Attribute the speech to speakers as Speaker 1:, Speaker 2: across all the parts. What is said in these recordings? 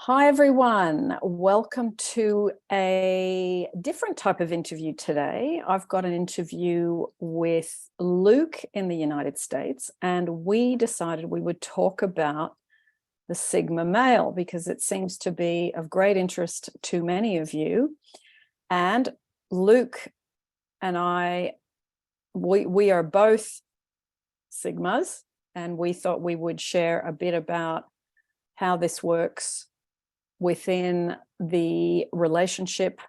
Speaker 1: Hi, everyone. Welcome to a different type of interview today. I've got an interview with Luke in the United States, and we decided we would talk about the Sigma male because it seems to be of great interest to many of you. And Luke and I, we are both Sigmas, and we thought we would share a bit about how this works within the relationship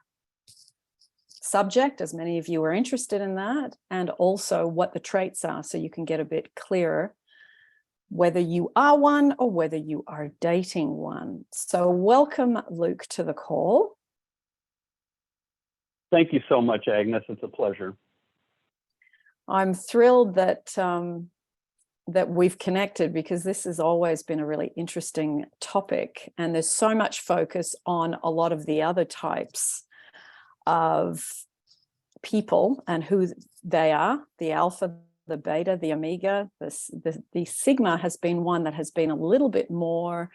Speaker 1: subject, as many of you are interested in that, and also what the traits are, so you can get a bit clearer whether you are one or whether you are dating one. So welcome, Luke, to the call.
Speaker 2: Thank you so much, Agnes. It's a pleasure.
Speaker 1: I'm thrilled that that we've connected, because this has always been a really interesting topic, and there's so much focus on a lot of the other types of people and who they are, the alpha, the beta, the omega. The sigma has been one that has been a little bit more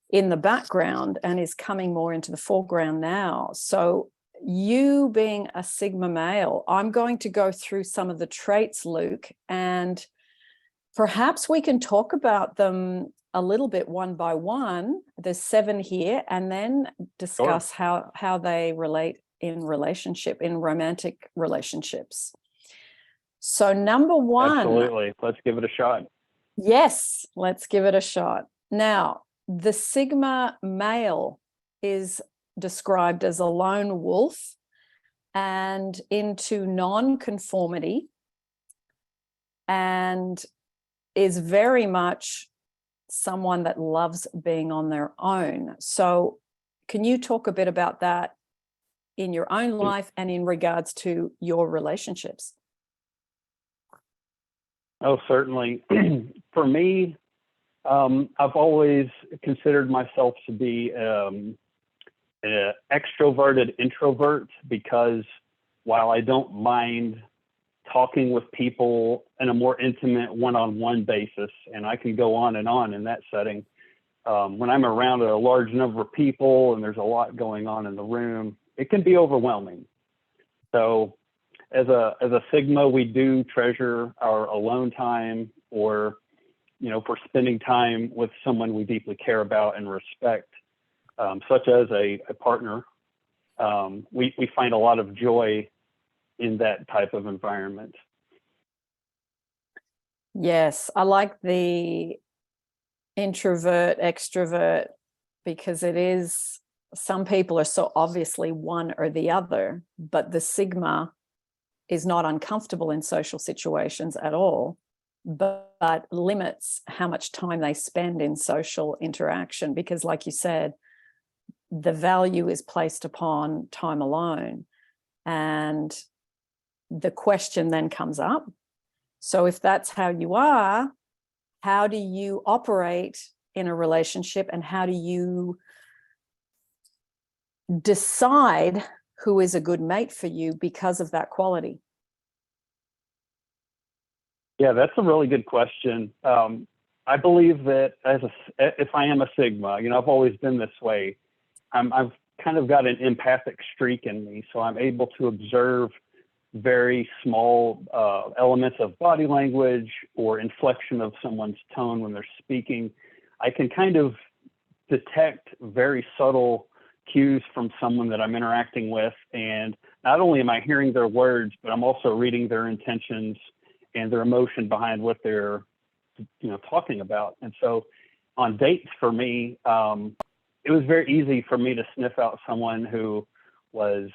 Speaker 1: in the background and is coming more into the foreground now. So you being a sigma male, I'm going to go through some of the traits, Luke, and perhaps we can talk about them a little bit one by one. There's 7 here, and then discuss how they relate in romantic relationships. So number one.
Speaker 2: Absolutely. Let's give it a shot.
Speaker 1: Yes, let's give it a shot. Now, the Sigma male is described as a lone wolf and into non-conformity, and is very much someone that loves being on their own. So can you talk a bit about that in your own life and in regards to your relationships?
Speaker 2: Oh, certainly. For me, I've always considered myself to be an extroverted introvert, because while I don't mind talking with people in a more intimate one-on-one basis, and I can go on in that setting, when I'm around a large number of people and there's a lot going on in the room, it can be overwhelming. So as a Sigma, we do treasure our alone time, or for spending time with someone we deeply care about and respect, such as a partner. We find a lot of joy in that type of environment.
Speaker 1: Yes, I like the introvert, extrovert, because it is, some people are so obviously one or the other, but the Sigma is not uncomfortable in social situations at all, but limits how much time they spend in social interaction, because like you said, the value is placed upon time alone. And the question then comes up, so if that's how you are, how do you operate in a relationship, and how do you decide who is a good mate for you because of that quality?
Speaker 2: Yeah, that's a really good question. I believe that if I am a Sigma, I've always been this way. I've kind of got an empathic streak in me, so I'm able to observe very small elements of body language or inflection of someone's tone when they're speaking. I can kind of detect very subtle cues from someone that I'm interacting with, and not only am I hearing their words, but I'm also reading their intentions and their emotion behind what they're talking about. And so on dates, for me, it was very easy for me to sniff out someone who was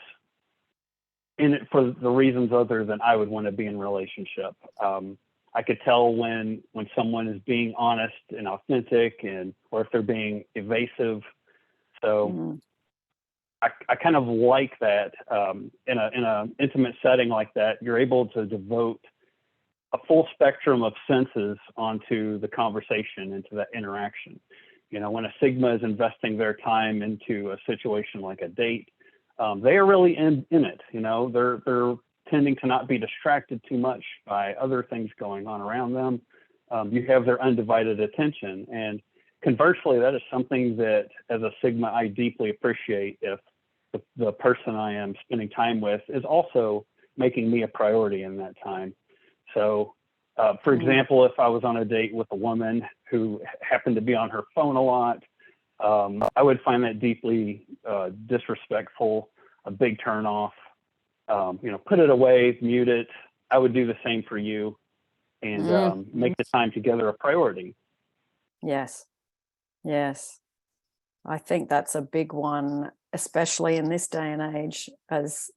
Speaker 2: in it for the reasons other than I would want to be in a relationship. I could tell when someone is being honest and authentic, or if they're being evasive. So I kind of like that. In a intimate setting like that, you're able to devote a full spectrum of senses onto the conversation, into that interaction. When a Sigma is investing their time into a situation like a date, they are really in it. They're tending to not be distracted too much by other things going on around them. You have their undivided attention, and conversely, that is something that as a Sigma, I deeply appreciate if the person I am spending time with is also making me a priority in that time. So, for example, if I was on a date with a woman who happened to be on her phone a lot, I would find that deeply disrespectful, a big turnoff. Put it away, mute it. I would do the same for you, and make the time together a priority.
Speaker 1: Yes. Yes. I think that's a big one, especially in this day and age, as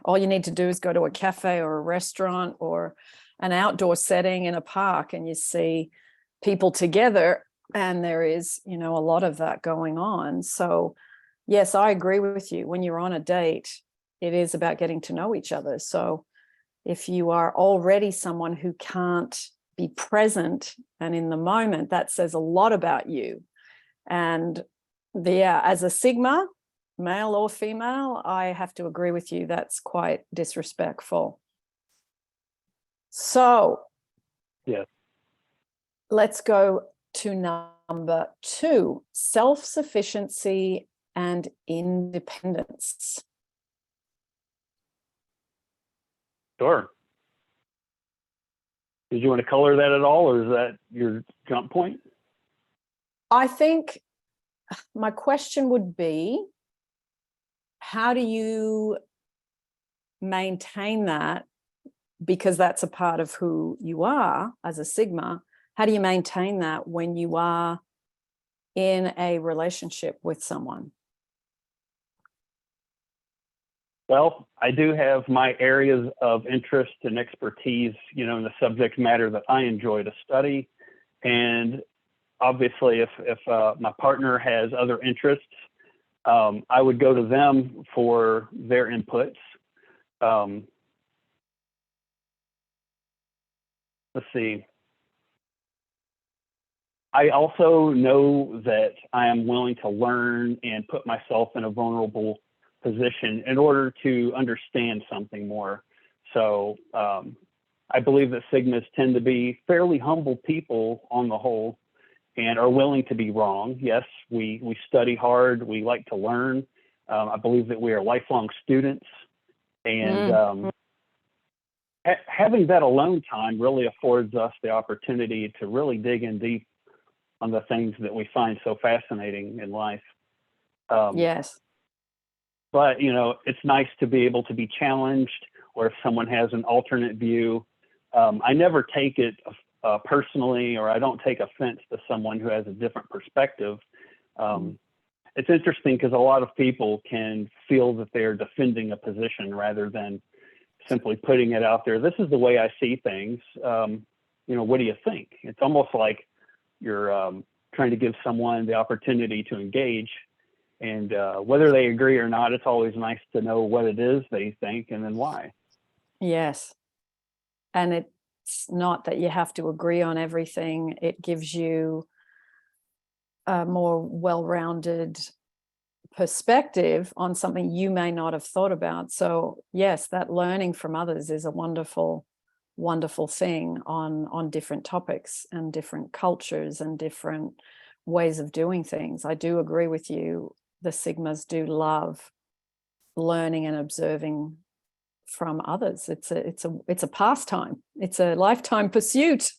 Speaker 1: all you need to do is go to a cafe or a restaurant or an outdoor setting in a park and you see people together, and there is, a lot of that going on. So yes, I agree with you. When you're on a date, it is about getting to know each other. So if you are already someone who can't be present and in the moment, that says a lot about you. And as a Sigma, male or female, I have to agree with you. That's quite disrespectful. So
Speaker 2: yeah,
Speaker 1: let's go to number 2, self-sufficiency and independence.
Speaker 2: Sure. Did you want to color that at all, or is that your jump point?
Speaker 1: I think my question would be, how do you maintain that? Because that's a part of who you are as a Sigma. How do you maintain that when you are in a relationship with someone?
Speaker 2: Well, I do have my areas of interest and expertise, in the subject matter that I enjoy to study. And obviously, if my partner has other interests, I would go to them for their inputs. Let's see. I also know that I am willing to learn and put myself in a vulnerable position in order to understand something more. So I believe that Sigmas tend to be fairly humble people on the whole, and are willing to be wrong. Yes, we study hard. We like to learn. I believe that we are lifelong students, and having that alone time really affords us the opportunity to really dig in deep on the things that we find so fascinating in life.
Speaker 1: Yes.
Speaker 2: But, it's nice to be able to be challenged, or if someone has an alternate view. I never take it personally, or I don't take offense to someone who has a different perspective. It's interesting because a lot of people can feel that they're defending a position rather than simply putting it out there. This is the way I see things. What do you think? It's almost like you're trying to give someone the opportunity to engage. And whether they agree or not, it's always nice to know what it is they think and then why.
Speaker 1: Yes. And it's not that you have to agree on everything. It gives you a more well-rounded perspective on something you may not have thought about. So yes, that learning from others is a wonderful, wonderful thing on different topics and different cultures and different ways of doing things. I do agree with you. The Sigmas do love learning and observing from others. It's a pastime. It's a lifetime pursuit.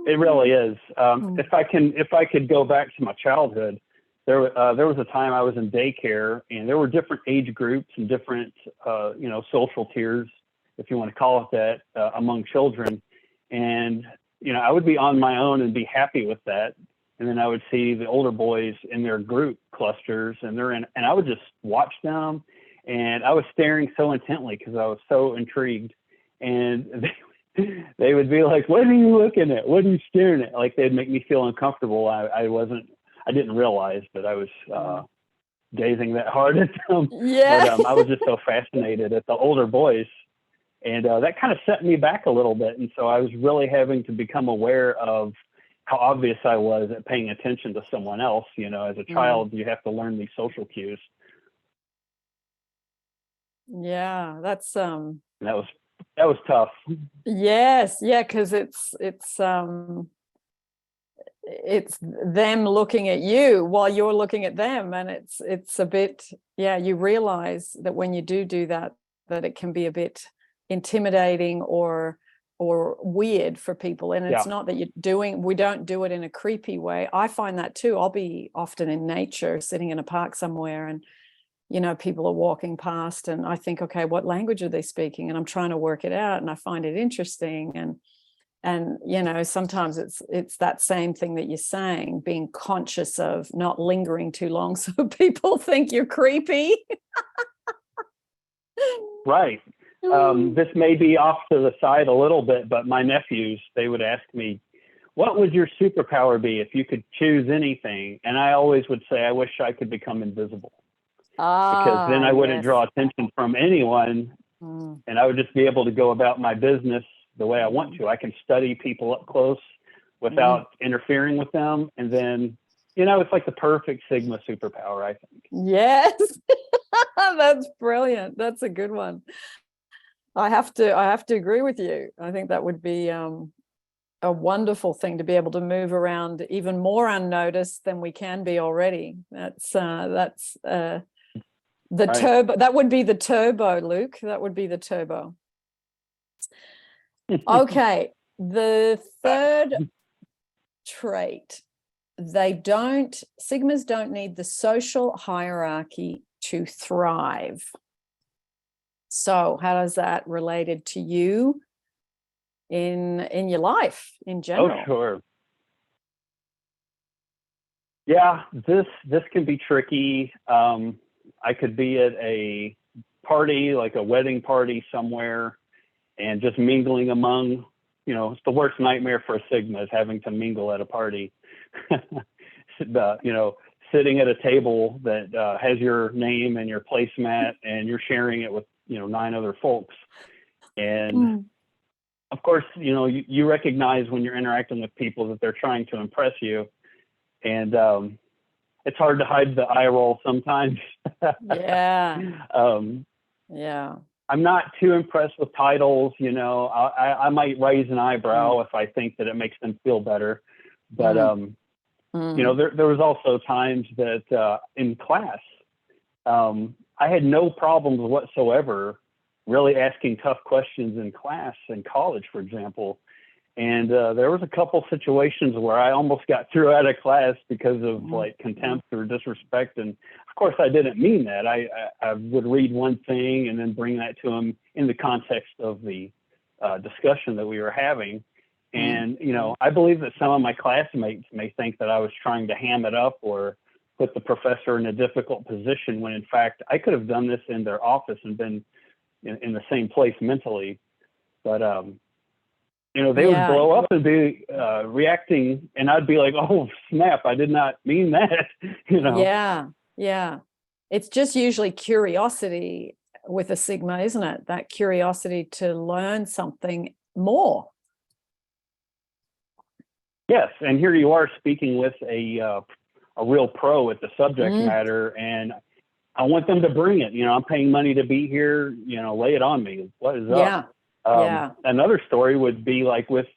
Speaker 2: It really is. If I could go back to my childhood, there was a time I was in daycare, and there were different age groups and different social tiers, if you want to call it that, among children. And I would be on my own and be happy with that. And then I would see the older boys in their group clusters, and I would just watch them, and I was staring so intently because I was so intrigued. And they would be like, "What are you looking at? What are you staring at?" Like, they'd make me feel uncomfortable. I didn't realize that I was gazing that hard at them.
Speaker 1: Yeah.
Speaker 2: But I was just so fascinated at the older boys, and that kind of set me back a little bit. And so I was really having to become aware of how obvious I was at paying attention to someone else. As a child, you have to learn these social cues.
Speaker 1: Yeah, that's
Speaker 2: And that was tough.
Speaker 1: yes, yeah, because it's them looking at you while you're looking at them, and it's a bit, yeah, you realize that when you do that it can be a bit intimidating or weird for people. And it's not that we don't do it in a creepy way. I find that too. I'll be often in nature, sitting in a park somewhere, and people are walking past, and I think, okay, what language are they speaking? And I'm trying to work it out, and I find it interesting. And sometimes it's that same thing that you're saying, being conscious of not lingering too long so people think you're creepy.
Speaker 2: Right. This may be off to the side a little bit, but my nephews, they would ask me, what would your superpower be if you could choose anything? And I always would say, I wish I could become invisible. Because then I wouldn't draw attention from anyone, and I would just be able to go about my business the way I want to. I can study people up close without interfering with them. And then, it's like the perfect Sigma superpower, I think.
Speaker 1: Yes. That's brilliant. That's a good one. I have to agree with you. I think that would be a wonderful thing, to be able to move around even more unnoticed than we can be already. That's the right. Turbo. That would be the turbo, Luke. That would be the turbo. Okay. The third trait, Sigmas don't need the social hierarchy to thrive. So how does that related to you in your life in general?
Speaker 2: Oh, sure. Yeah, this can be tricky. I could be at a party, like a wedding party somewhere, and just mingling among, it's the worst nightmare for a Sigma, is having to mingle at a party. Sitting at a table that has your name and your placemat, and you're sharing it with 9 other folks. And of course, you recognize when you're interacting with people that they're trying to impress you. And it's hard to hide the eye roll sometimes.
Speaker 1: Yeah.
Speaker 2: I'm not too impressed with titles. I might raise an eyebrow if I think that it makes them feel better. But, there was also times that in class, I had no problems whatsoever really asking tough questions in class in college, for example. And there was a couple situations where I almost got thrown out of class because of like contempt or disrespect. And of course, I didn't mean that. I would read one thing and then bring that to him in the context of the discussion that we were having. And, I believe that some of my classmates may think that I was trying to ham it up or put the professor in a difficult position, when in fact I could have done this in their office and been in the same place mentally. But, they would blow up and be reacting, and I'd be like, oh, snap, I did not mean that,
Speaker 1: Yeah. It's just usually curiosity with a Sigma, isn't it? That curiosity to learn something more. Yes,
Speaker 2: and here you are speaking with a real pro at the subject matter, and I want them to bring it. I'm paying money to be here, lay it on me. What is up? Another story would be like with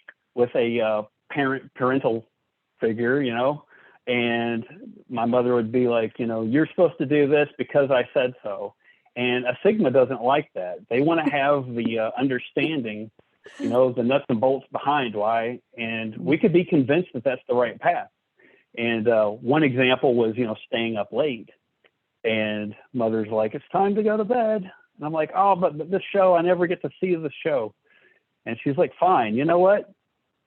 Speaker 2: a parental figure, and my mother would be like, you're supposed to do this because I said so. And a Sigma doesn't like that. They want to have the understanding, the nuts and bolts behind why. And we could be convinced that that's the right path. And one example was, staying up late. And mother's like, it's time to go to bed. And I'm like, oh, but this show, I never get to see the show. And she's like, fine, you know what?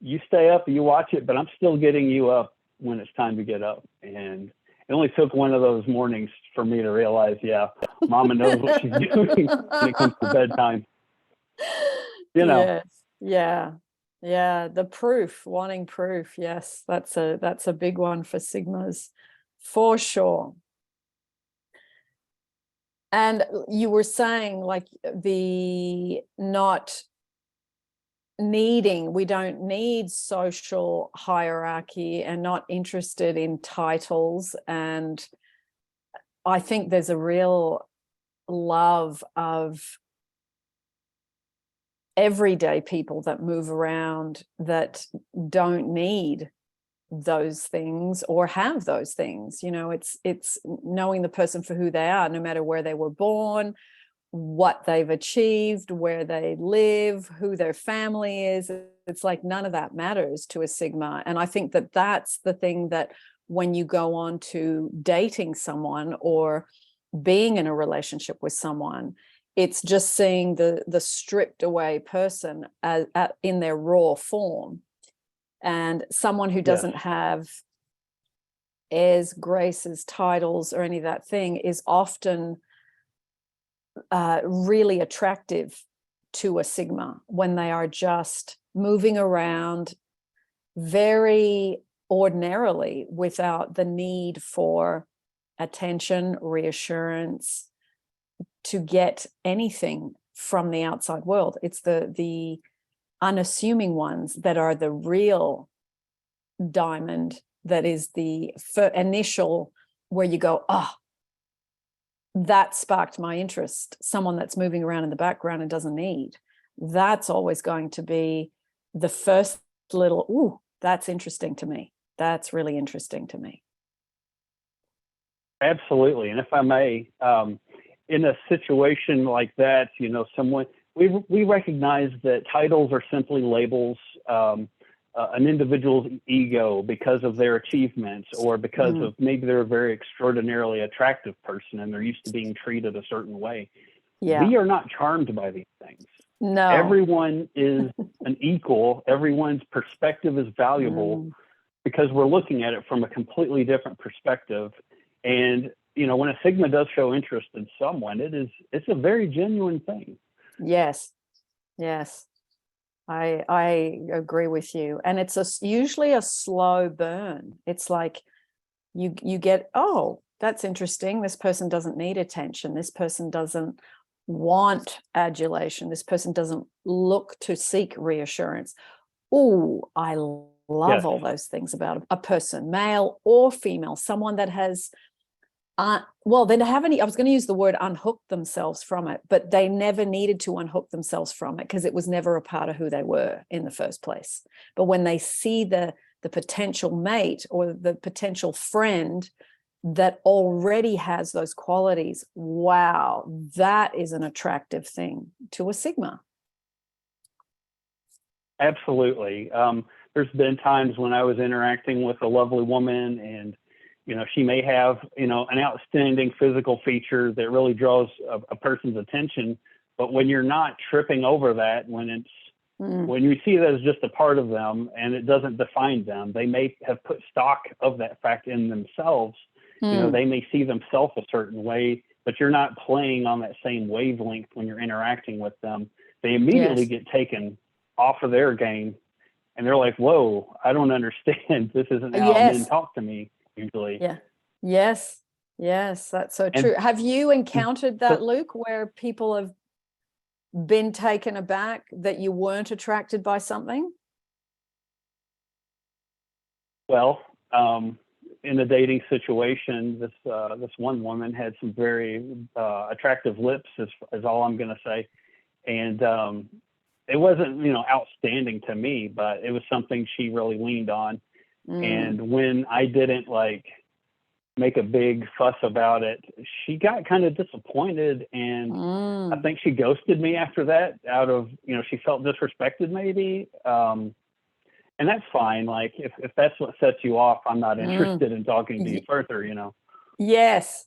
Speaker 2: You stay up, you watch it, but I'm still getting you up when it's time to get up. And it only took one of those mornings for me to realize, Mama knows what she's doing when it comes to bedtime.
Speaker 1: Yes. Yeah. The proof, wanting proof. Yes, that's a big one for Sigmas, for sure. And you were saying like we don't need social hierarchy and not interested in titles. And I think there's a real love of everyday people that move around that don't need those things or have those things. It's knowing the person for who they are, no matter where they were born, what they've achieved, where they live, who their family is. It's like none of that matters to a Sigma. And I think that that's the thing that when you go on to dating someone or being in a relationship with someone, it's just seeing the stripped away person in their raw form. And someone who doesn't have airs, graces, titles, or any of that thing is often really attractive to a Sigma when they are just moving around very ordinarily without the need for attention, reassurance, to get anything from the outside world. It's the unassuming ones that are the real diamond, that is the initial where you go, oh, that sparked my interest. Someone that's moving around in the background and doesn't need. That's always going to be the first little, ooh, that's interesting to me. That's really interesting to me.
Speaker 2: Absolutely. And if I may, in a situation like that, someone, we recognize that titles are simply labels, an individual's ego because of their achievements, or because of maybe they're a very extraordinarily attractive person and they're used to being treated a certain way. Yeah. We are not charmed by these things.
Speaker 1: No.
Speaker 2: Everyone is an equal. Everyone's perspective is valuable because we're looking at it from a completely different perspective. And, when a Sigma does show interest in someone, it's a very genuine thing.
Speaker 1: Yes. I agree with you. And it's usually a slow burn. It's like you get, oh, that's interesting. This person doesn't need attention. This person doesn't want adulation. This person doesn't look to seek reassurance. Oh, I love all those things about a person, male or female, someone that has they haven't, I was going to use the word unhooked themselves from it, but they never needed to unhook themselves from it because it was never a part of who they were in the first place. But when they see the potential mate or the potential friend that already has those qualities, wow, that is an attractive thing to a Sigma.
Speaker 2: Absolutely. There's been times when I was interacting with a lovely woman and she may have, an outstanding physical feature that really draws a person's attention. But when you're not tripping over that, when you see that as just a part of them and it doesn't define them, they may have put stock of that fact in themselves. They may see themselves a certain way, but you're not playing on that same wavelength when you're interacting with them. They immediately get taken off of their game and they're like, whoa, I don't understand. This isn't how men talk to me. Usually.
Speaker 1: Yeah. Yes, that's so true. Have you encountered that, Luke, where people have been taken aback that you weren't attracted by something?
Speaker 2: Well, in a dating situation, this one woman had some very attractive lips, is all I'm going to say, and it wasn't outstanding to me, but it was something she really leaned on. And when I didn't make a big fuss about it, she got kind of disappointed, and I think she ghosted me after that out of, she felt disrespected maybe. And that's fine. Like if that's what sets you off, I'm not interested in talking to you further,
Speaker 1: Yes.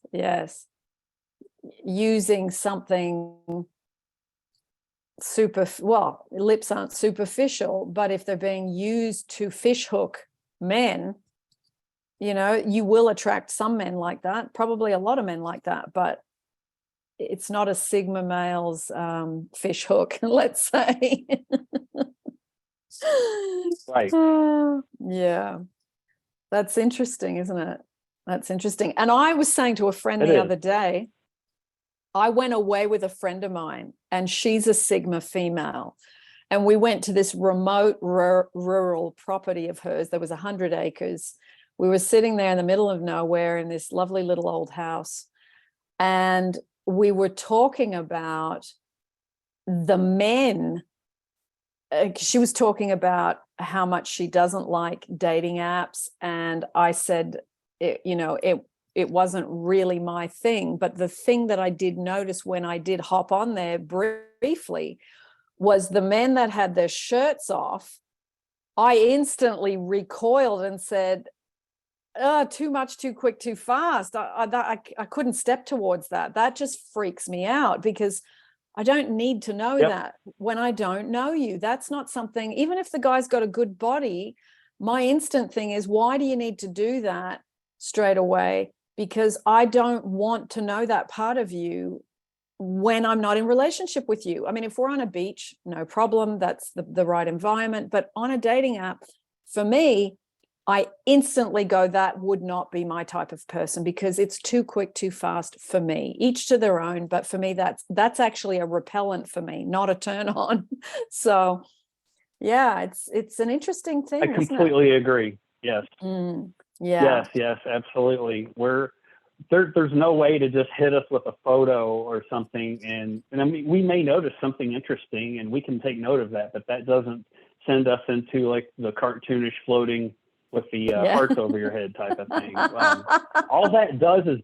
Speaker 1: Using something lips aren't superficial, but if they're being used to fishhook men, you will attract some men like that, probably a lot of men like that, but it's not a Sigma male's fish hook, let's say.
Speaker 2: Right.
Speaker 1: Yeah. That's interesting, isn't it? That's interesting. And I was saying to a friend the other day, I went away with a friend of mine and she's a Sigma female. And we went to this remote rural property of hers. There was 100 acres. We were sitting there in the middle of nowhere in this lovely little old house. And we were talking about the men she was talking about how much she doesn't like dating apps, and I said, it wasn't really my thing. But the thing that I did notice when I did hop on there briefly was the men that had their shirts off. I instantly recoiled and said, too much, too quick, too fast. I couldn't step towards that. That just freaks me out, because I don't need to know that when I don't know you. That's not something, even if the guy's got a good body, my instant thing is, why do you need to do that straight away? Because I don't want to know that part of you when I'm not in relationship with you. I mean, if we're on a beach, no problem. That's the right environment. But on a dating app, for me, I instantly go, that would not be my type of person, because it's too quick, too fast for me. Each to their own, but for me, that's actually a repellent for me, not a turn on. So yeah, it's an interesting thing.
Speaker 2: I completely agree. Yes.
Speaker 1: Yeah.
Speaker 2: Yes, absolutely. There's no way to just hit us with a photo or something, and I mean, we may notice something interesting and we can take note of that, but that doesn't send us into like the cartoonish floating with the hearts over your head type of thing. All that does is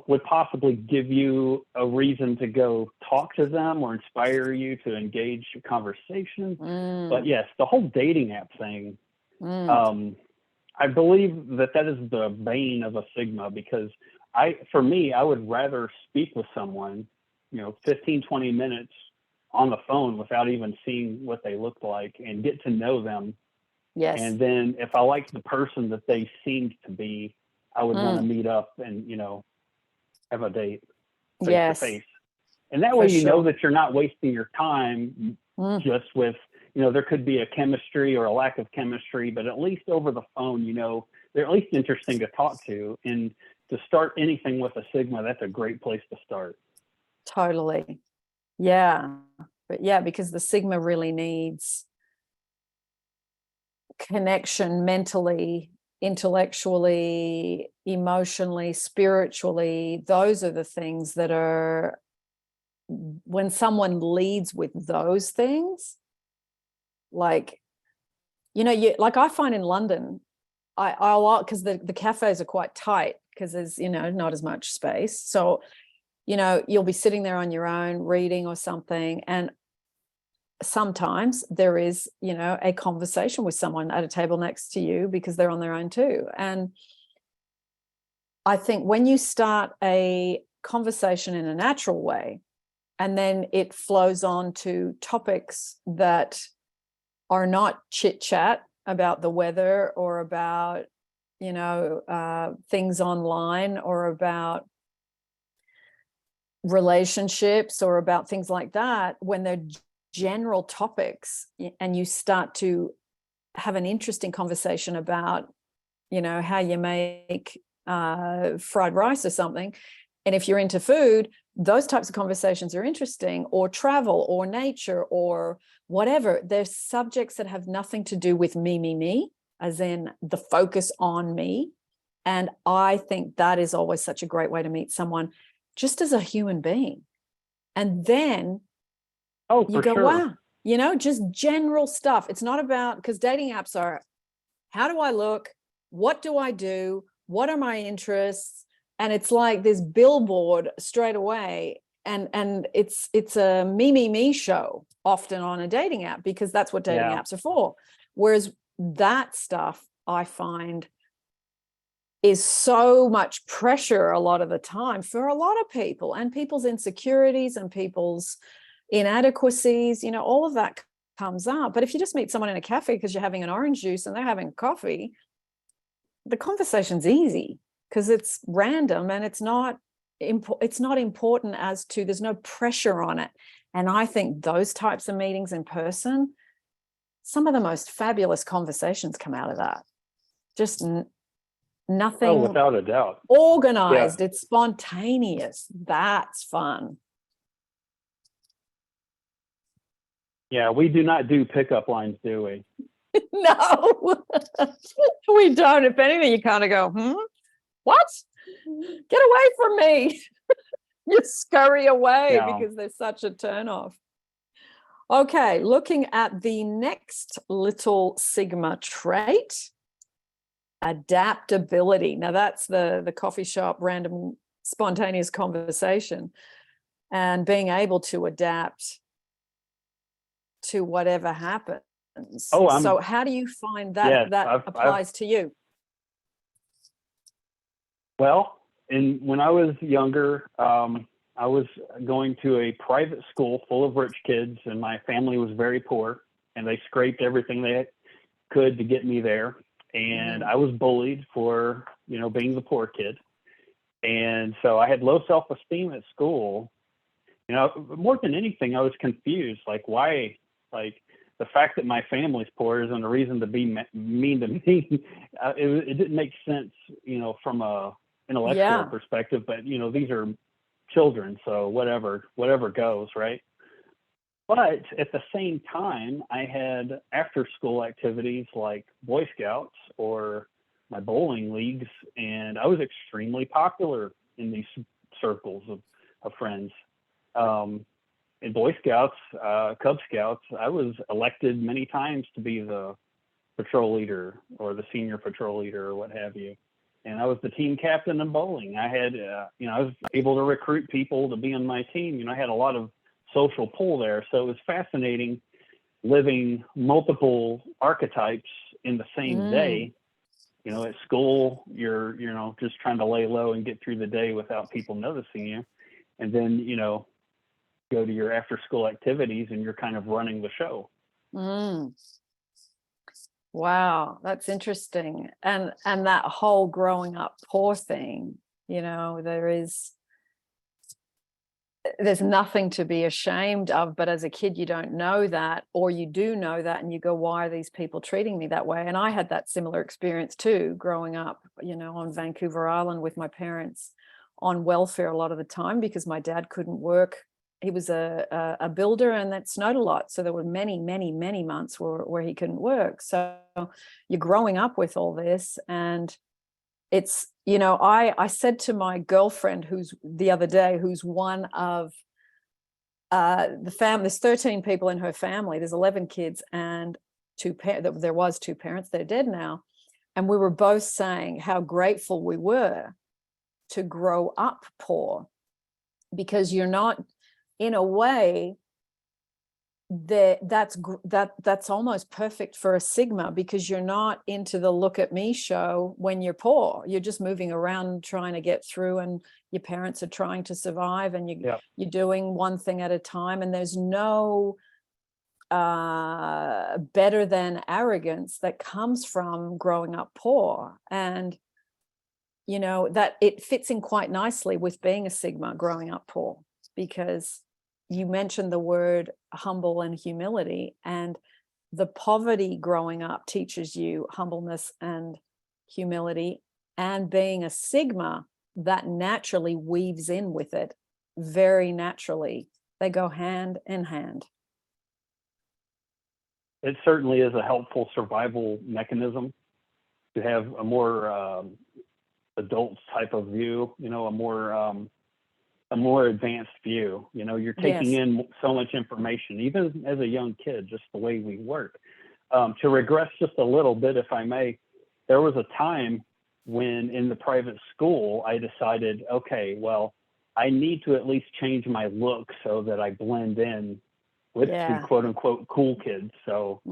Speaker 2: would possibly give you a reason to go talk to them or inspire you to engage in conversation. But yes, the whole dating app thing, I believe that is the bane of a Sigma, because for me, I would rather speak with someone, 15, 20 minutes on the phone without even seeing what they look like, and get to know them.
Speaker 1: Yes.
Speaker 2: And then if I like the person that they seemed to be, I would want to meet up and, have a date face to face. And that way, know that you're not wasting your time just with, there could be a chemistry or a lack of chemistry, but at least over the phone, they're at least interesting to talk to. And to start anything with a Sigma, that's a great place to start.
Speaker 1: Totally. Yeah. But yeah, because the Sigma really needs connection mentally, intellectually, emotionally, spiritually. Those are the things that are, when someone leads with those things, like, like I find in London, I like, because the cafes are quite tight, because there's, not as much space. So, you'll be sitting there on your own reading or something, and sometimes there is, a conversation with someone at a table next to you, because they're on their own too. And I think when you start a conversation in a natural way, and then it flows on to topics that are not chit chat about the weather, or about, things online, or about relationships, or about things like that, when they're general topics, and you start to have an interesting conversation about, how you make fried rice or something. And if you're into food, those types of conversations are interesting, or travel, or nature, or whatever. There's subjects that have nothing to do with me, as in the focus on me. And I think that is always such a great way to meet someone, just as a human being. And then you go, wow, just general stuff. It's not about, because dating apps are, how do I look? What do I do? What are my interests? And it's like this billboard straight away. And it's a me show often on a dating app, because that's what dating apps are for. Whereas that stuff, I find, is so much pressure a lot of the time for a lot of people, and people's insecurities and people's inadequacies, all of that comes up. But if you just meet someone in a cafe because you're having an orange juice and they're having coffee, the conversation's easy, because it's random, and it's not important as to, there's no pressure on it. And I think those types of meetings in person, some of the most fabulous conversations come out of that. Just nothing,
Speaker 2: without a doubt,
Speaker 1: organized. It's spontaneous. That's fun.
Speaker 2: Yeah, we do not do pickup lines, do we?
Speaker 1: No, we don't. If anything, you kind of go, what? Get away from me. You scurry away because there's such a turnoff. Okay, looking at the next little Sigma trait, adaptability. Now that's the coffee shop random spontaneous conversation, and being able to adapt to whatever happens.
Speaker 2: Oh,
Speaker 1: so how do you find that
Speaker 2: yes,
Speaker 1: that applies to you?
Speaker 2: Well, when I was younger, I was going to a private school full of rich kids, and my family was very poor, and they scraped everything they could to get me there. And I was bullied for, being the poor kid. And so I had low self-esteem at school. More than anything, I was confused. Like, why? Like, the fact that my family's poor isn't a reason to be mean to me. It didn't make sense, from a intellectual perspective. But these are children, so whatever goes, right? But at the same time, I had after school activities like Boy Scouts or my bowling leagues, and I was extremely popular in these circles of friends. In Boy Scouts, Cub Scouts, I was elected many times to be the patrol leader or the senior patrol leader or what have you. And I was the team captain in bowling. I had, I was able to recruit people to be on my team. I had a lot of social pull there. So it was fascinating living multiple archetypes in the same day. At school, you're, just trying to lay low and get through the day without people noticing you. And then, go to your after school activities and you're kind of running the show.
Speaker 1: Wow, that's interesting. And that whole growing up poor thing, there's nothing to be ashamed of, but as a kid you don't know that, or you do know that and you go, why are these people treating me that way? And I had that similar experience too, growing up, on Vancouver Island with my parents on welfare a lot of the time because my dad couldn't work. He was a builder, and that snowed a lot. So there were many, many, many months where he couldn't work. So you're growing up with all this. And it's, I said to my girlfriend the other day, who's one of the family, there's 13 people in her family. There's 11 kids and there was two parents. They're dead now. And we were both saying how grateful we were to grow up poor, because you're not, in a way, that's almost perfect for a Sigma, because you're not into the look at me show when you're poor. You're just moving around trying to get through, and your parents are trying to survive, and you're doing one thing at a time, and there's no better than arrogance that comes from growing up poor. And that it fits in quite nicely with being a Sigma growing up poor, because you mentioned the word humble and humility, and the poverty growing up teaches you humbleness and humility, and being a Sigma, that naturally weaves in with it very naturally. They go hand in hand.
Speaker 2: It certainly is a helpful survival mechanism to have a more adult type of view, a more advanced view. You're taking in so much information, even as a young kid, just the way we work. To regress just a little bit, if I may, there was a time when in the private school, I decided, okay, well, I need to at least change my look so that I blend in with the quote unquote cool kids. So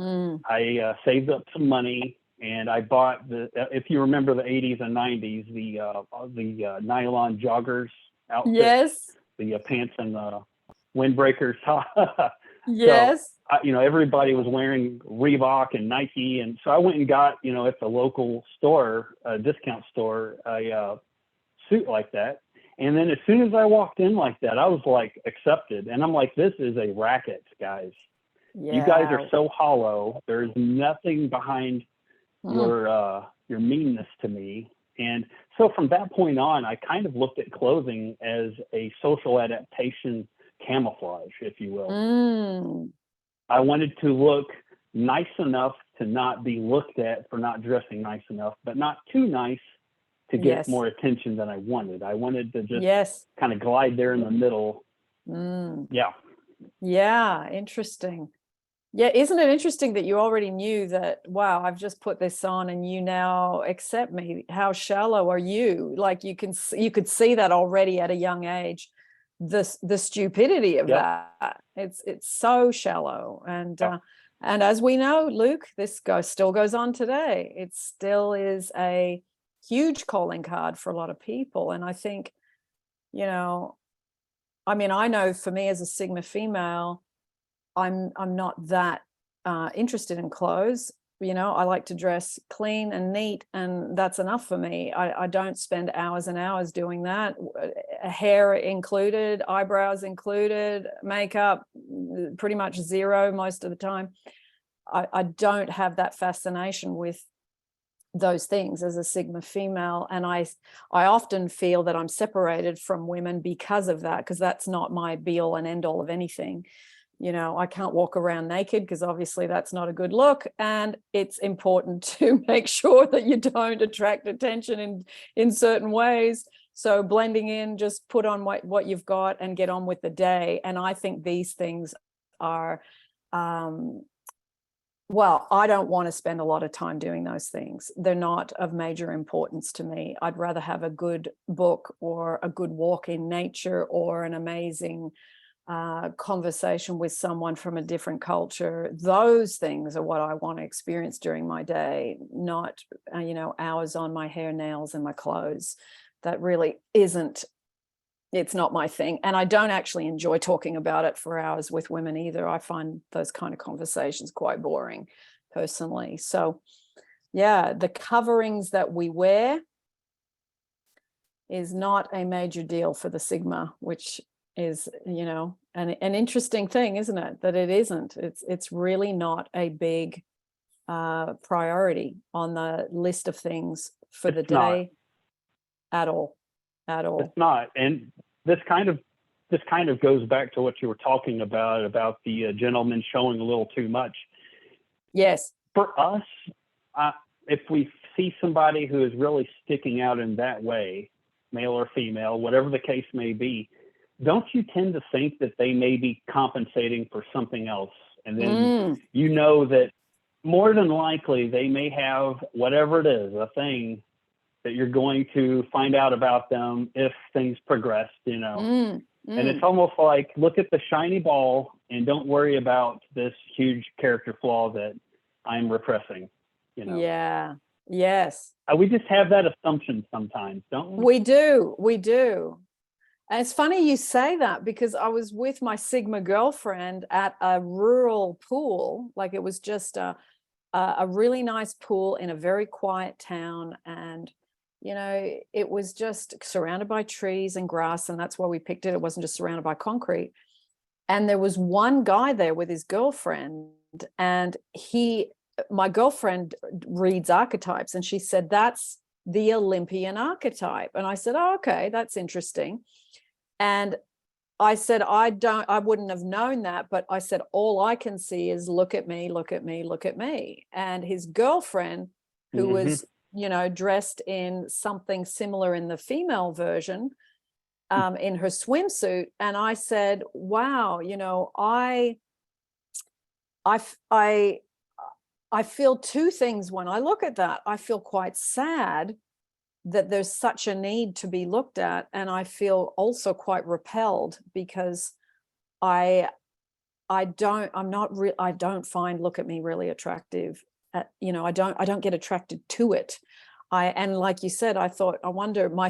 Speaker 2: I saved up some money, and I bought if you remember the 80s and 90s, the nylon joggers outfit, the pants and the windbreakers.
Speaker 1: Yes.
Speaker 2: So, everybody was wearing Reebok and Nike. And so I went and got, at the local store, discount store, a suit like that. And then as soon as I walked in like that, I was like accepted. And I'm like, this is a racket, guys. You guys are so hollow. There's nothing behind your meanness to me. And so from that point on, I kind of looked at clothing as a social adaptation camouflage, if you will. I wanted to look nice enough to not be looked at for not dressing nice enough, but not too nice to get more attention than I wanted. I wanted to just kind of glide there in the middle. Yeah.
Speaker 1: Yeah, interesting. Yeah, isn't it interesting that you already knew that, wow, I've just put this on and you now accept me? How shallow are you? Like you could see that already at a young age, the stupidity of
Speaker 2: Yep.
Speaker 1: that. It's so shallow.
Speaker 2: Yep.
Speaker 1: And as we know, Luke, still goes on today. It still is a huge calling card for a lot of people. And I think, you know, I mean, I know for me as a Sigma female, I'm not that interested in clothes. You know, I like to dress clean and neat, and that's enough for me. I don't spend hours and hours doing that. Hair included, eyebrows included, makeup pretty much zero most of the time. I don't have that fascination with those things as a Sigma female, and I often feel that I'm separated from women because of that, because that's not my be all and end all of anything. You know, I can't walk around naked because obviously that's not a good look, and it's important to make sure that you don't attract attention in certain ways. So blending in, just put on what you've got and get on with the day. And I think these things are well, I don't want to spend a lot of time doing those things. They're not of major importance to me. I'd rather have a good book or a good walk in nature or an amazing conversation with someone from a different culture. Those things are what I want to experience during my day, not, hours on my hair, nails, and my clothes. That really isn't, it's not my thing. And I don't actually enjoy talking about it for hours with women either. I find those kind of conversations quite boring personally. So yeah, the coverings that we wear is not a major deal for the Sigma, which is, an interesting thing, isn't it? That it isn't. It's really not a big priority on the list of things for the day at all.
Speaker 2: It's not. And this kind of goes back to what you were talking about the gentleman showing a little too much.
Speaker 1: Yes.
Speaker 2: For us, if we see somebody who is really sticking out in that way, male or female, whatever the case may be, don't you tend to think that they may be compensating for something else? And then you know that more than likely they may have whatever it is, a thing that you're going to find out about them if things progress, And it's almost like, look at the shiny ball and don't worry about this huge character flaw that I'm repressing,
Speaker 1: Yeah. Yes.
Speaker 2: We just have that assumption sometimes, don't we?
Speaker 1: We do. And it's funny you say that, because I was with my Sigma girlfriend at a rural pool. Like, it was just a really nice pool in a very quiet town. And it was just surrounded by trees and grass, and that's why we picked it. It wasn't just surrounded by concrete. And there was one guy there with his girlfriend, and my girlfriend reads archetypes, and she said, that's the Olympian archetype. And I said, oh, okay, that's interesting. And I said, I wouldn't have known that, but I said, all I can see is look at me, look at me, look at me. And his girlfriend, who was dressed in something similar in the female version, in her swimsuit. And I said, wow, I feel two things when I look at that. I feel quite sad that there's such a need to be looked at. And I feel also quite repelled, because I don't find look at me really attractive. I don't get attracted to it. And like you said, my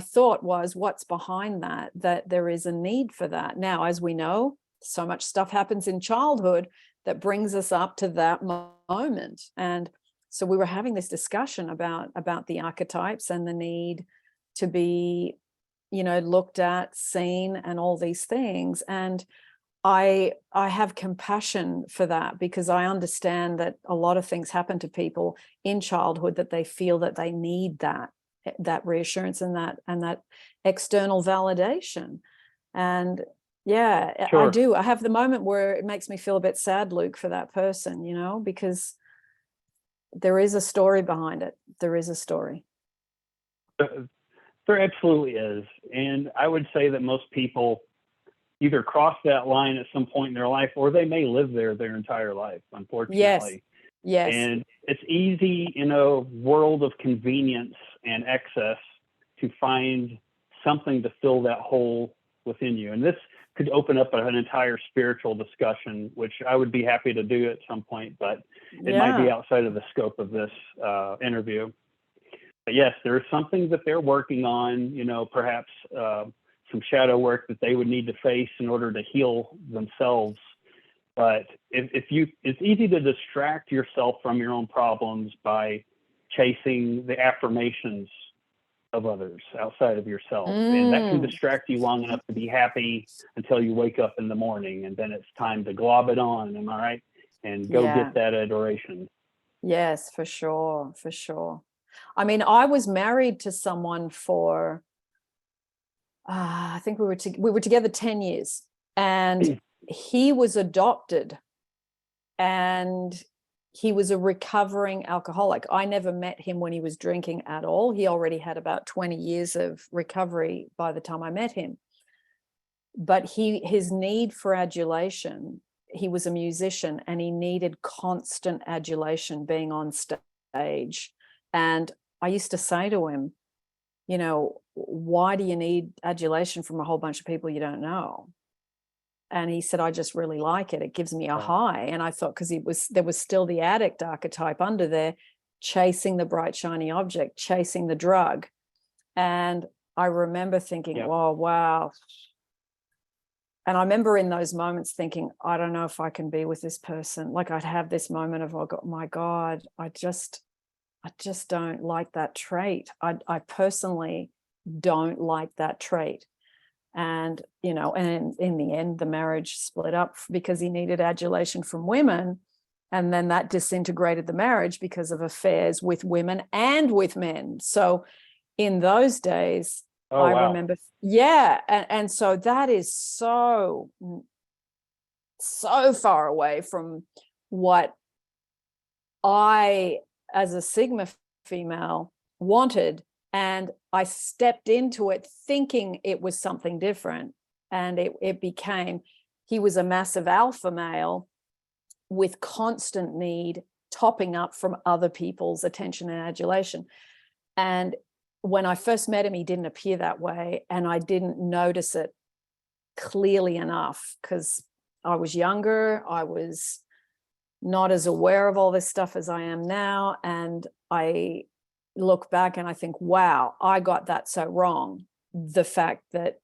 Speaker 1: thought was, what's behind that there is a need for that. Now, as we know, so much stuff happens in childhood that brings us up to that moment. And so we were having this discussion about the archetypes and the need to be, looked at, seen, and all these things. And I have compassion for that, because I understand that a lot of things happen to people in childhood that they feel that they need that reassurance and that external validation. And yeah, sure. I do. I have the moment where it makes me feel a bit sad, Luke, for that person, because there is a story behind it. There is a story.
Speaker 2: There absolutely is. And I would say that most people either cross that line at some point in their life, or they may live there their entire life, unfortunately.
Speaker 1: Yes.
Speaker 2: And it's easy in a world of convenience and excess to find something to fill that hole within you. And this could open up an entire spiritual discussion, which I would be happy to do at some point, but it might be outside of the scope of this interview. But yes, there is something that they're working on, perhaps some shadow work that they would need to face in order to heal themselves. But it's easy to distract yourself from your own problems by chasing the affirmations of others outside of yourself. And that can distract you long enough to be happy until you wake up in the morning, and then it's time to glob it on, am I right? And go get that adoration.
Speaker 1: Yes, for sure. For sure. I mean, I was married to someone for, I think we were together 10 years, and he was adopted, and he was a recovering alcoholic. I never met him when he was drinking at all. He already had about 20 years of recovery by the time I met him. But his need for adulation, he was a musician, and he needed constant adulation being on stage. And I used to say to him, why do you need adulation from a whole bunch of people you don't know? And he said, I just really like it. It gives me a high. And I thought, because there was still the addict archetype under there, chasing the bright, shiny object, chasing the drug. And I remember thinking, oh, wow. And I remember in those moments thinking, I don't know if I can be with this person. Like, I'd have this moment of, oh my God, I just don't like that trait. I personally don't like that trait. And, and in the end, the marriage split up because he needed adulation from women. And then that disintegrated the marriage because of affairs with women and with men. So in those days, remember, and so that is so far away from what I, as a Sigma female, wanted. And I stepped into it thinking it was something different. And it became, he was a massive alpha male with constant need topping up from other people's attention and adulation. And when I first met him, he didn't appear that way. And I didn't notice it clearly enough because I was younger. I was not as aware of all this stuff as I am now. And I look back and I think, wow, I got that so wrong. The fact that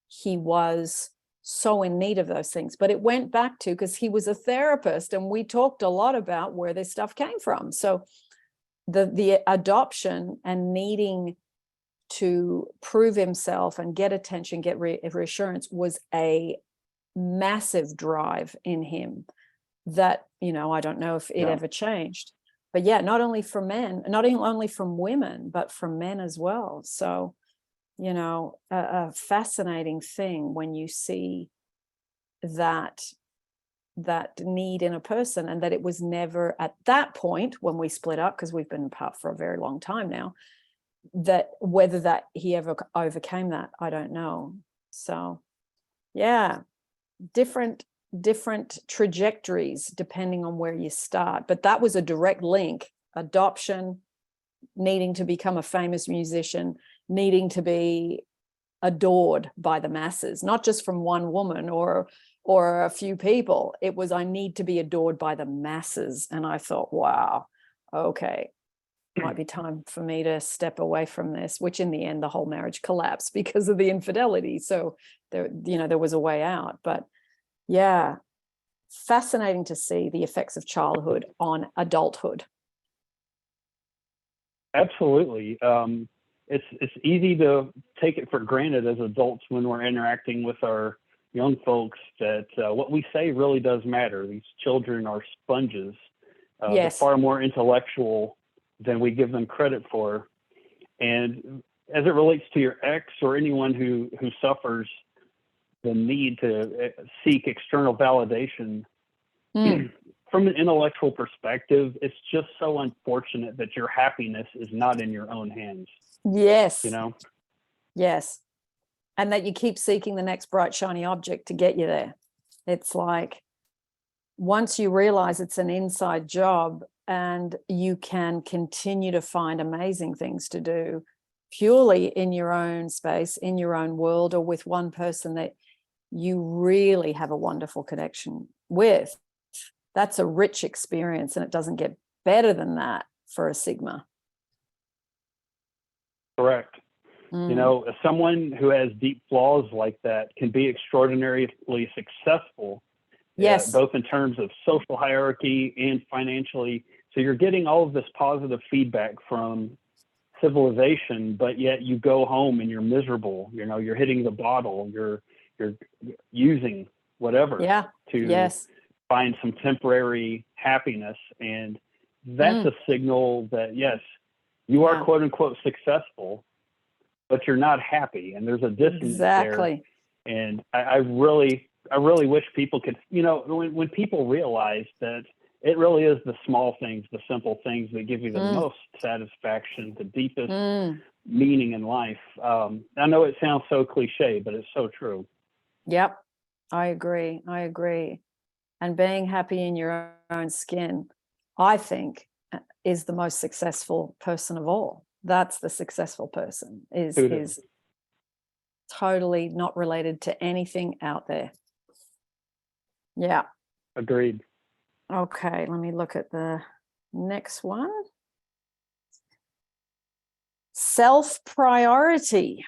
Speaker 1: he was so in need of those things. But it went back to, because he was a therapist and we talked a lot about where this stuff came from. So the adoption and needing to prove himself and get attention, get reassurance was a massive drive in him that, I don't know if it ever changed. But not only for men, not only from women, but from men as well. So, a fascinating thing when you see that need in a person, and that it was never at that point when we split up, because we've been apart for a very long time now, that whether that he ever overcame that, I don't know. So, different trajectories depending on where you start. But that was a direct link: adoption, needing to become a famous musician, needing to be adored by the masses, not just from one woman or a few people. It was, I need to be adored by the masses. And I thought, wow, okay, might be time for me to step away from this, which in the end, the whole marriage collapsed because of the infidelity. So there was a way out. But fascinating to see the effects of childhood on adulthood.
Speaker 2: Absolutely. It's easy to take it for granted as adults when we're interacting with our young folks that what we say really does matter. These children are sponges. They're far more intellectual than we give them credit for. And as it relates to your ex or anyone who suffers the need to seek external validation, from an intellectual perspective, it's just so unfortunate that your happiness is not in your own hands.
Speaker 1: Yes.
Speaker 2: You know?
Speaker 1: Yes. And that you keep seeking the next bright, shiny object to get you there. It's like, once you realize it's an inside job and you can continue to find amazing things to do purely in your own space, in your own world, or with one person that you really have a wonderful connection with, that's a rich experience, and it doesn't get better than that for a Sigma.
Speaker 2: Correct. You know, someone who has deep flaws like that can be extraordinarily successful,
Speaker 1: yes,
Speaker 2: both in terms of social hierarchy and financially. So you're getting all of this positive feedback from civilization, but yet you go home and you're miserable. You know, you're hitting the bottle, you're using whatever to find some temporary happiness. And that's a signal that, yes, you are quote unquote successful, but you're not happy. And there's a distance there. And I really wish people could, you know, when people realize that it really is the small things, the simple things that give you the most satisfaction, the deepest meaning in life. I know it sounds so cliche, but it's so true.
Speaker 1: Yep, I agree. And being happy in your own skin, I think, is the most successful person of all. That's the successful person, is totally not related to anything out there. Yeah.
Speaker 2: Agreed.
Speaker 1: Okay, let me look at the next one. Self-priority.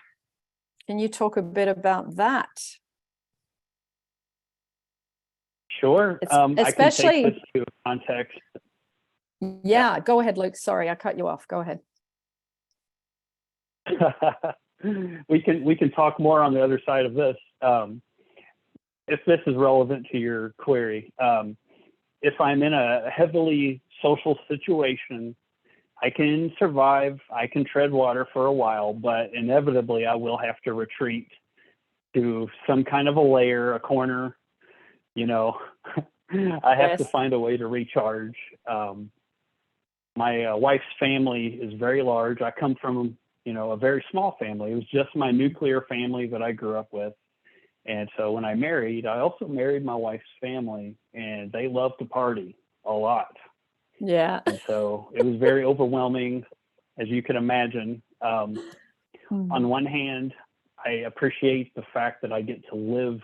Speaker 1: Can you talk a bit about that?
Speaker 2: Sure.
Speaker 1: Especially,
Speaker 2: I can take this to context.
Speaker 1: Yeah, go ahead, Luke. Sorry, I cut you off. Go ahead.
Speaker 2: we can talk more on the other side of this. If this is relevant to your query, if I'm in a heavily social situation, I can survive, I can tread water for a while, but inevitably I will have to retreat to some kind of a layer, a corner, you know. I have to find a way to recharge. My wife's family is very large. I come from, you know, a very small family. It was just my nuclear family that I grew up with. And so when I married, I also married my wife's family, and they love to party a lot.
Speaker 1: Yeah.
Speaker 2: And so it was very overwhelming, as you can imagine. On one hand, I appreciate the fact that I get to live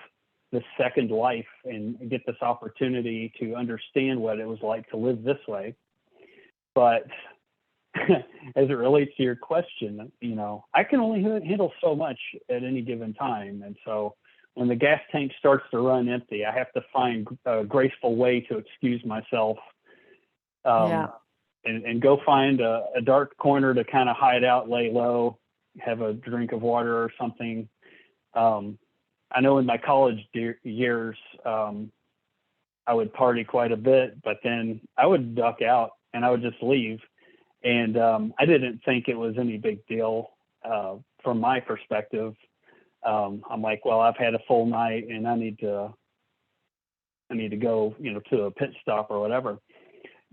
Speaker 2: this second life and get this opportunity to understand what it was like to live this way. But as it relates to your question, you know, I can only handle so much at any given time. And so when the gas tank starts to run empty, I have to find a graceful way to excuse myself and go find a dark corner to kind of hide out, lay low, have a drink of water or something. I know in my college years, I would party quite a bit, but then I would duck out and I would just leave. And I didn't think it was any big deal from my perspective. I'm like, well, I've had a full night and I need to go, you know, to a pit stop or whatever.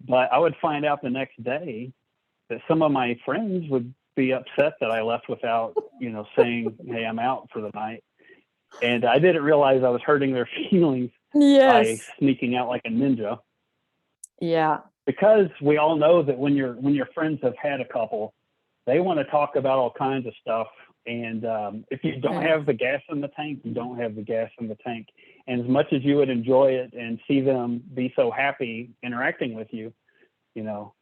Speaker 2: But I would find out the next day that some of my friends would be upset that I left without, you know, saying, hey, I'm out for the night. And I didn't realize I was hurting their feelings by sneaking out like a ninja.
Speaker 1: Yeah.
Speaker 2: Because we all know that when your friends have had a couple, they want to talk about all kinds of stuff. And if you don't have the gas in the tank, you don't have the gas in the tank. And as much as you would enjoy it and see them be so happy interacting with you, you know,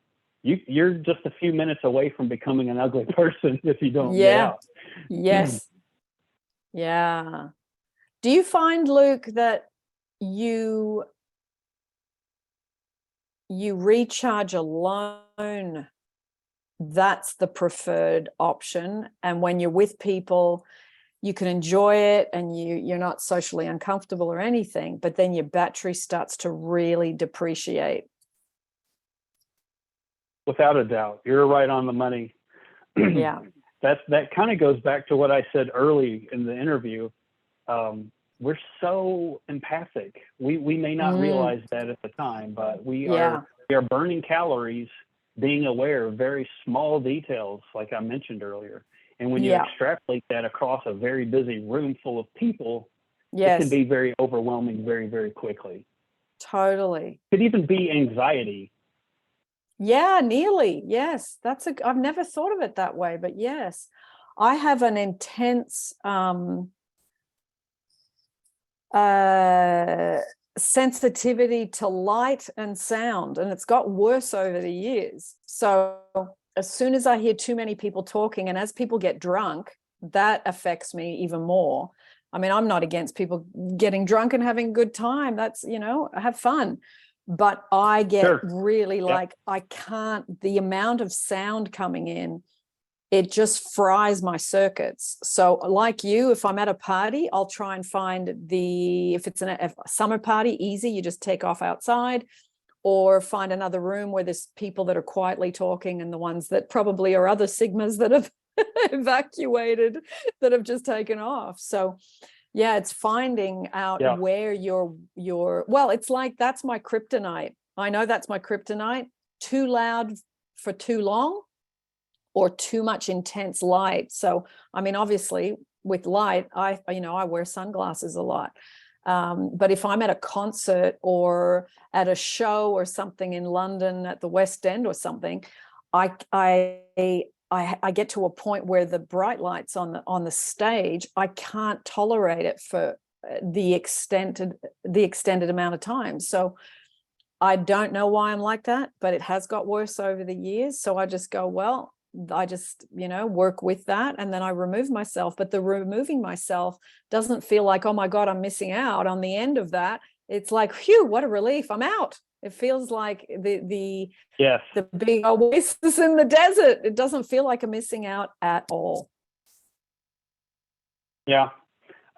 Speaker 2: you're just a few minutes away from becoming an ugly person if you don't get out.
Speaker 1: Yes. Yeah. Do you find, Luke, that you recharge alone? That's the preferred option. And when you're with people, you can enjoy it and you're not socially uncomfortable or anything, but then your battery starts to really depreciate.
Speaker 2: Without a doubt. You're right on the money.
Speaker 1: Yeah.
Speaker 2: That kind of goes back to what I said early in the interview. We're so empathic. We may not realize that at the time, but we are burning calories, being aware of very small details, like I mentioned earlier. And when you
Speaker 1: Yeah.
Speaker 2: extrapolate that across a very busy room full of people, it can
Speaker 1: Yes.
Speaker 2: be very overwhelming very, very quickly.
Speaker 1: Totally.
Speaker 2: It could even be anxiety.
Speaker 1: Yeah, nearly. Yes. I've never thought of it that way, but yes. I have an intense sensitivity to light and sound, and it's got worse over the years. So as soon as I hear too many people talking, and as people get drunk, that affects me even more. I mean, I'm not against people getting drunk and having a good time. That's, have fun. But I get really like, I can't, the amount of sound coming in, it just fries my circuits. So like you, if I'm at a party, I'll try and find if it's a summer party, easy, you just take off outside, or find another room where there's people that are quietly talking, and the ones that probably are other Sigmas that have evacuated, that have just taken off. So yeah, it's finding out where well, it's like, that's my kryptonite. I know that's my kryptonite. Too loud for too long, or too much intense light. So, I mean, obviously with light, I wear sunglasses a lot. But if I'm at a concert or at a show or something in London at the West End or something, I get to a point where the bright lights on the stage, I can't tolerate it for the extended amount of time. So I don't know why I'm like that, but it has got worse over the years. So I just go, well, I just, work with that, and then I remove myself. But the removing myself doesn't feel like, oh my God, I'm missing out on the end of that. It's like, phew, what a relief, I'm out. It feels like the big oasis in the desert. It doesn't feel like I'm missing out at all.
Speaker 2: Yeah.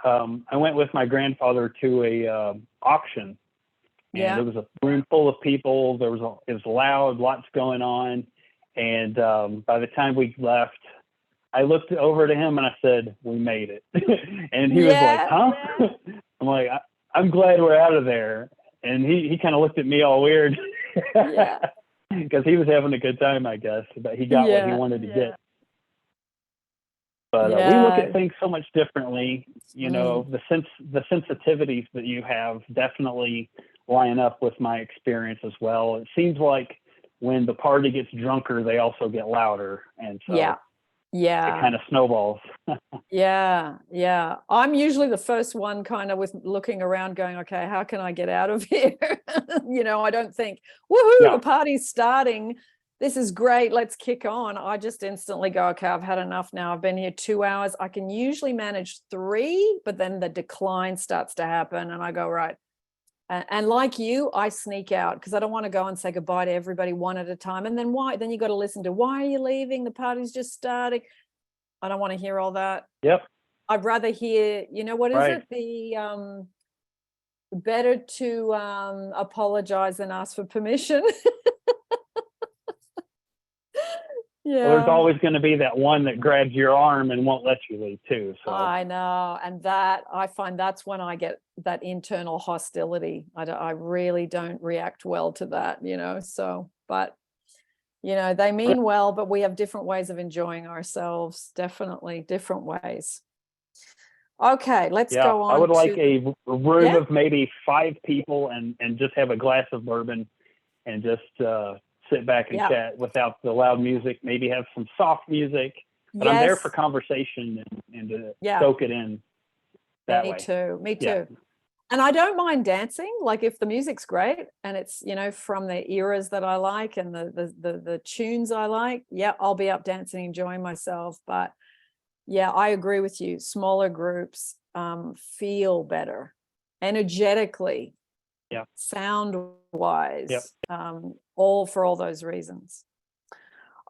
Speaker 2: I went with my grandfather to a auction, and there was a room full of people. It was loud, lots going on. And by the time we left, I looked over to him and I said, "We made it." And he was like, "Huh?" I'm like, "I'm glad we're out of there." And he kind of looked at me all weird, because he was having a good time, I guess, but he got what he wanted to get. But we look at things so much differently. The sensitivities that you have definitely line up with my experience as well. It seems like when the party gets drunker, they also get louder. And so it kind of snowballs.
Speaker 1: Yeah. I'm usually the first one kind of with looking around going, okay, how can I get out of here? I don't think, woohoo, the party's starting. This is great. Let's kick on. I just instantly go, okay, I've had enough now. I've been here 2 hours. I can usually manage 3, but then the decline starts to happen. And I go, right. And like you, I sneak out because I don't want to go and say goodbye to everybody one at a time. And then why? Then you got to listen to, why are you leaving? The party's just starting. I don't want to hear all that.
Speaker 2: Yep.
Speaker 1: I'd rather hear, what is it? The better to apologize than ask for permission.
Speaker 2: Well, there's always going to be that one that grabs your arm and won't let you leave too. So
Speaker 1: I know. And that, I find that's when I get that internal hostility. I really don't react well to that, so, but, they mean well, but we have different ways of enjoying ourselves. Definitely different ways. Okay, let's go on.
Speaker 2: I would like a room of maybe 5 people and just have a glass of bourbon and just sit back and chat without the loud music, maybe have some soft music, but I'm there for conversation and to soak it in that way.
Speaker 1: Me too. And I don't mind dancing. Like if the music's great and it's, from the eras that I like and the tunes I like, I'll be up dancing, enjoying myself. But I agree with you. Smaller groups feel better energetically, sound wise, all for all those reasons.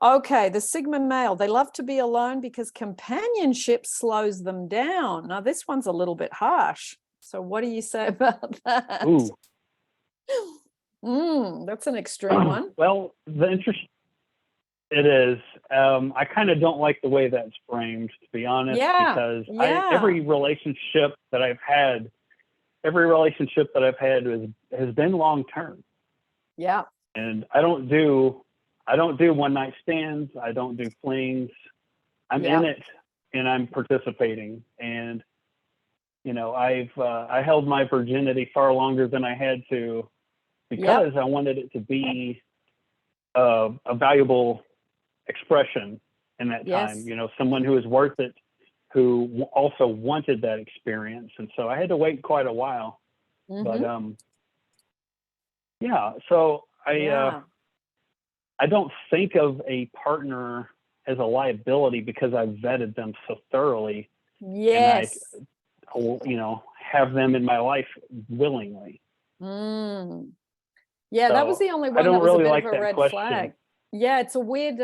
Speaker 1: Okay, the Sigma male, they love to be alone because companionship slows them down. Now, this one's a little bit harsh. So what do you say about that? That's an extreme one.
Speaker 2: Well, it is. I kind of don't like the way that's framed, to be honest, because every relationship that I've had has been long term.
Speaker 1: Yeah.
Speaker 2: And I don't do one night stands. I don't do flings. I'm in it and I'm participating. And, I held my virginity far longer than I had to, because I wanted it to be a valuable expression in that time, someone who is worth it, who also wanted that experience. And so I had to wait quite a while, but so I don't think of a partner as a liability because I've vetted them so thoroughly.
Speaker 1: Yes.
Speaker 2: And I, have them in my life willingly.
Speaker 1: Yeah,
Speaker 2: So
Speaker 1: that was the only one that was a bit of a red flag. Yeah, it's a weird,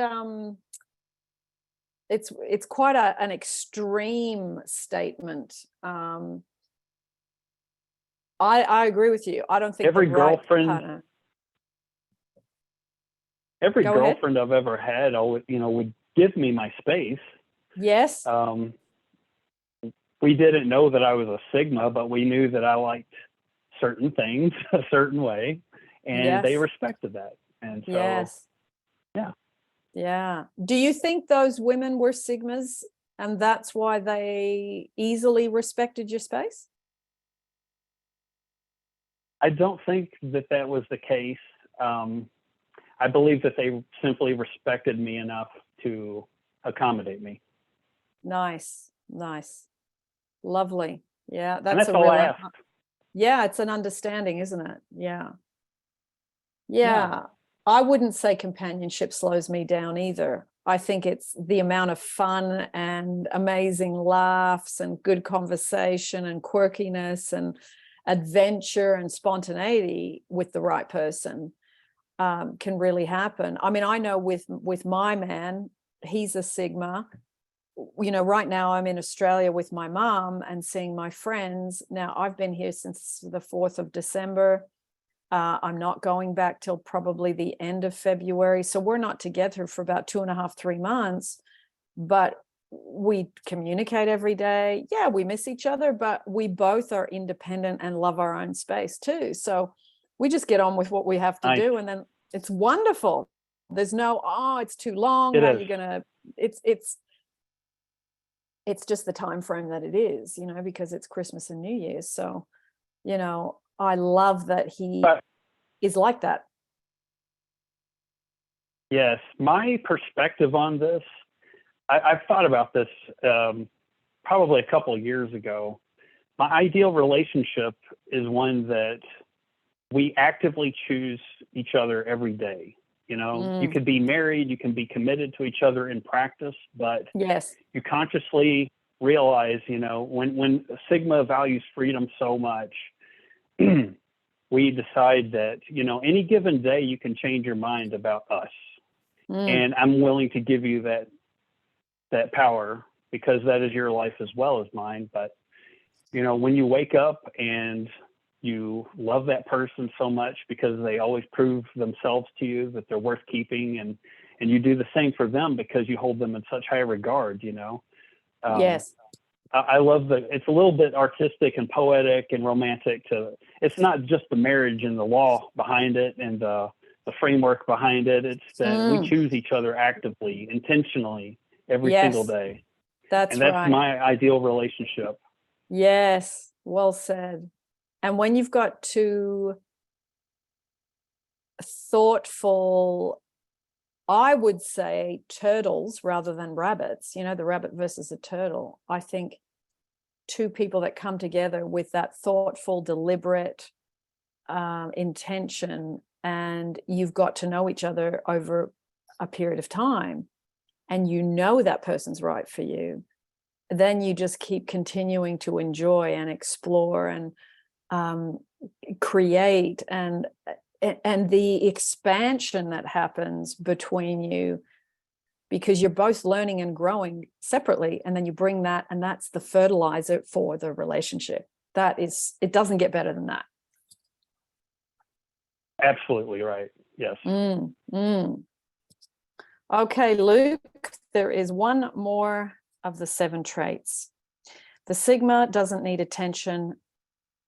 Speaker 1: it's quite an extreme statement. I agree with you. I don't think
Speaker 2: every girlfriend I've ever had, would give me my space.
Speaker 1: Yes.
Speaker 2: We didn't know that I was a Sigma, but we knew that I liked certain things a certain way, and they respected that. And so,
Speaker 1: yeah. Do you think those women were Sigmas and that's why they easily respected your space?
Speaker 2: I don't think that was the case. I believe that they simply respected me enough to accommodate me. Nice.
Speaker 1: Lovely. Yeah,
Speaker 2: that's all I ask.
Speaker 1: Yeah, it's an understanding, isn't it? Yeah. I wouldn't say companionship slows me down either. I think it's the amount of fun and amazing laughs and good conversation and quirkiness and adventure and spontaneity with the right person can really happen. I mean, I know with my man, he's a Sigma. Right now I'm in Australia with my mom and seeing my friends. Now I've been here since the 4th of December. I'm not going back till probably the end of February. So we're not together for about 2.5, 3 months, but we communicate every day. Yeah, we miss each other, but we both are independent and love our own space too. So we just get on with what we have to do. And then it's wonderful. There's no, it's too long. How are you going to, it's just the time frame that it is, because it's Christmas and New Year's. So, I love that he is like that.
Speaker 2: Yes. My perspective on this, I've thought about this probably a couple of years ago. My ideal relationship is one that we actively choose each other every day. You could be married, you can be committed to each other in practice, but you consciously realize, when Sigma values freedom so much, we decide that, any given day you can change your mind about us. And I'm willing to give you that power because that is your life as well as mine. But, when you wake up and you love that person so much because they always prove themselves to you that they're worth keeping, and you do the same for them because you hold them in such high regard,
Speaker 1: Yes.
Speaker 2: I love it's a little bit artistic and poetic and romantic it's not just the marriage and the law behind it and the framework behind it. It's that we choose each other actively, intentionally every single day.
Speaker 1: That's right.
Speaker 2: My ideal relationship.
Speaker 1: Yes. Well said. And when you've got two thoughtful, I would say turtles rather than rabbits, the rabbit versus a turtle. I think two people that come together with that thoughtful, deliberate intention, and you've got to know each other over a period of time, and that person's right for you, then you just keep continuing to enjoy and explore and create, and the expansion that happens between you, because you're both learning and growing separately, and then you bring that, and that's the fertilizer for the relationship. It doesn't get better than that.
Speaker 2: Absolutely right. Yes.
Speaker 1: Okay, Luke, there is one more of the 7 traits. The Sigma doesn't need attention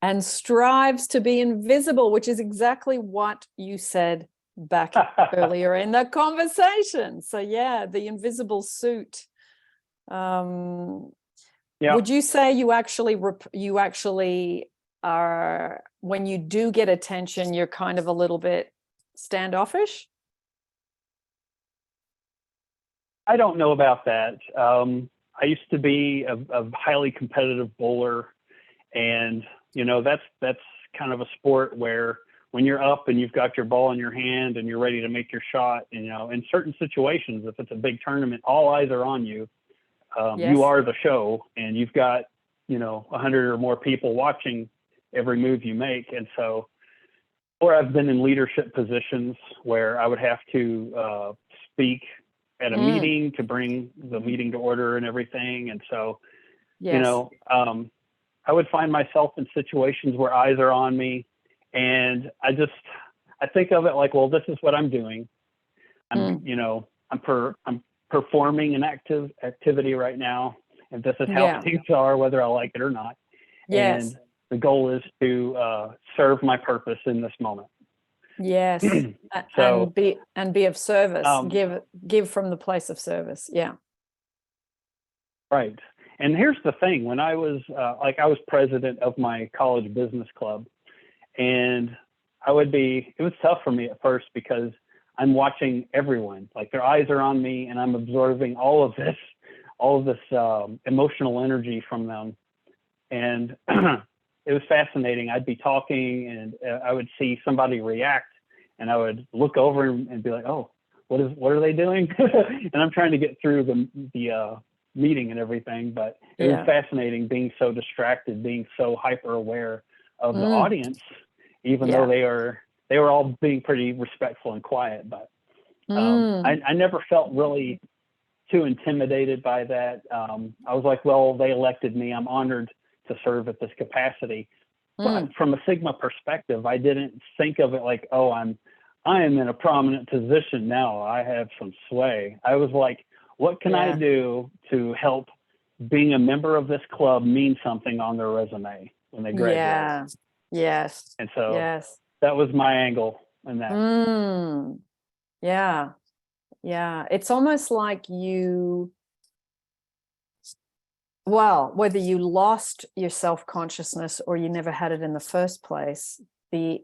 Speaker 1: and strives to be invisible, which is exactly what you said back earlier in the conversation. So yeah, the invisible suit.
Speaker 2: Yeah.
Speaker 1: Would you say you actually are, when you do get attention, you're kind of a little bit standoffish?
Speaker 2: I don't know about that. I used to be a highly competitive bowler, and that's kind of a sport where when you're up and you've got your ball in your hand and you're ready to make your shot, in certain situations, if it's a big tournament, all eyes are on you.
Speaker 1: Yes.
Speaker 2: You are the show, and you've got 100 or more people watching every move you make. And so, or I've been in leadership positions where I would have to speak at a meeting to bring the meeting to order and everything. And so,
Speaker 1: Yes.
Speaker 2: I would find myself in situations where eyes are on me, and I think of it like, well, this is what I'm doing. I'm performing an activity right now, and this is how things are, whether I like it or not.
Speaker 1: Yes.
Speaker 2: And the goal is to serve my purpose in this moment.
Speaker 1: Yes.
Speaker 2: So,
Speaker 1: and be of service. Give from the place of service. Yeah.
Speaker 2: Right. And here's the thing: when I was I was president of my college business club, and it was tough for me at first because I'm watching everyone, like their eyes are on me, and I'm absorbing all of this emotional energy from them. And it was fascinating. I'd be talking, and I would see somebody react, and I would look over and be like, "Oh, what are they doing?" And I'm trying to get through the meeting and everything, but it was fascinating being so distracted, being so hyper aware of the audience, even though they were all being pretty respectful and quiet. But I never felt really too intimidated by that. I was like, well, they elected me. I'm honored to serve at this capacity. But from a Sigma perspective, I didn't think of it like, oh, I am in a prominent position now. I have some sway. I was like, what can I do to help being a member of this club mean something on their resume when they graduate?
Speaker 1: Yeah. Yes.
Speaker 2: And so that was my angle in that.
Speaker 1: Yeah. Yeah. It's almost like whether you lost your self-consciousness or you never had it in the first place, the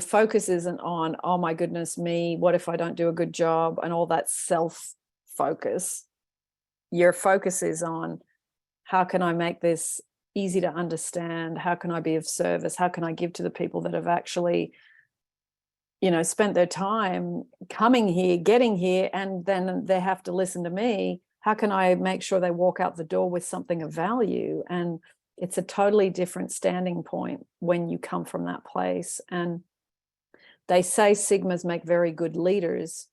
Speaker 1: focus isn't on, oh my goodness me, what if I don't do a good job, and all that self-focus. Your focus is on, how can I make this easy to understand? How can I be of service? How can I give to the people that have actually, spent their time coming here, getting here, and then they have to listen to me? How can I make sure they walk out the door with something of value? And it's a totally different standing point when you come from that place. And they say Sigmas make very good leaders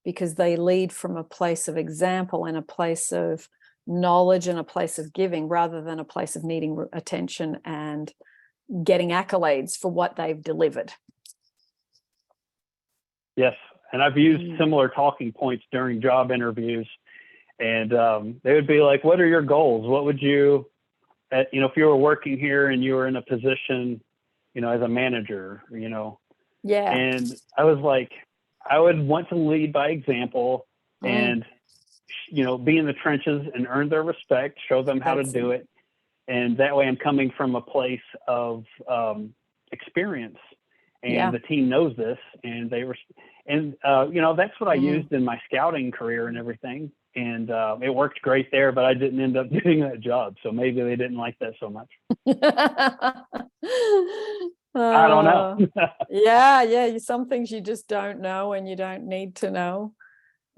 Speaker 1: because they lead from a place of example and a place of knowledge and a place of giving, rather than a place of needing attention and getting accolades for what they've delivered.
Speaker 2: Yes. And I've used similar talking points during job interviews, and they would be like, what are your goals? What would you, if you were working here and you were in a position, as a manager, and I was like, I would want to lead by example and, be in the trenches and earn their respect, show them how to do it. And that way I'm coming from a place of experience, and the team knows this, and that's what I used in my scouting career and everything. And it worked great there, but I didn't end up getting that job. So maybe they didn't like that so much. I don't know.
Speaker 1: Yeah. Some things you just don't know, and you don't need to know.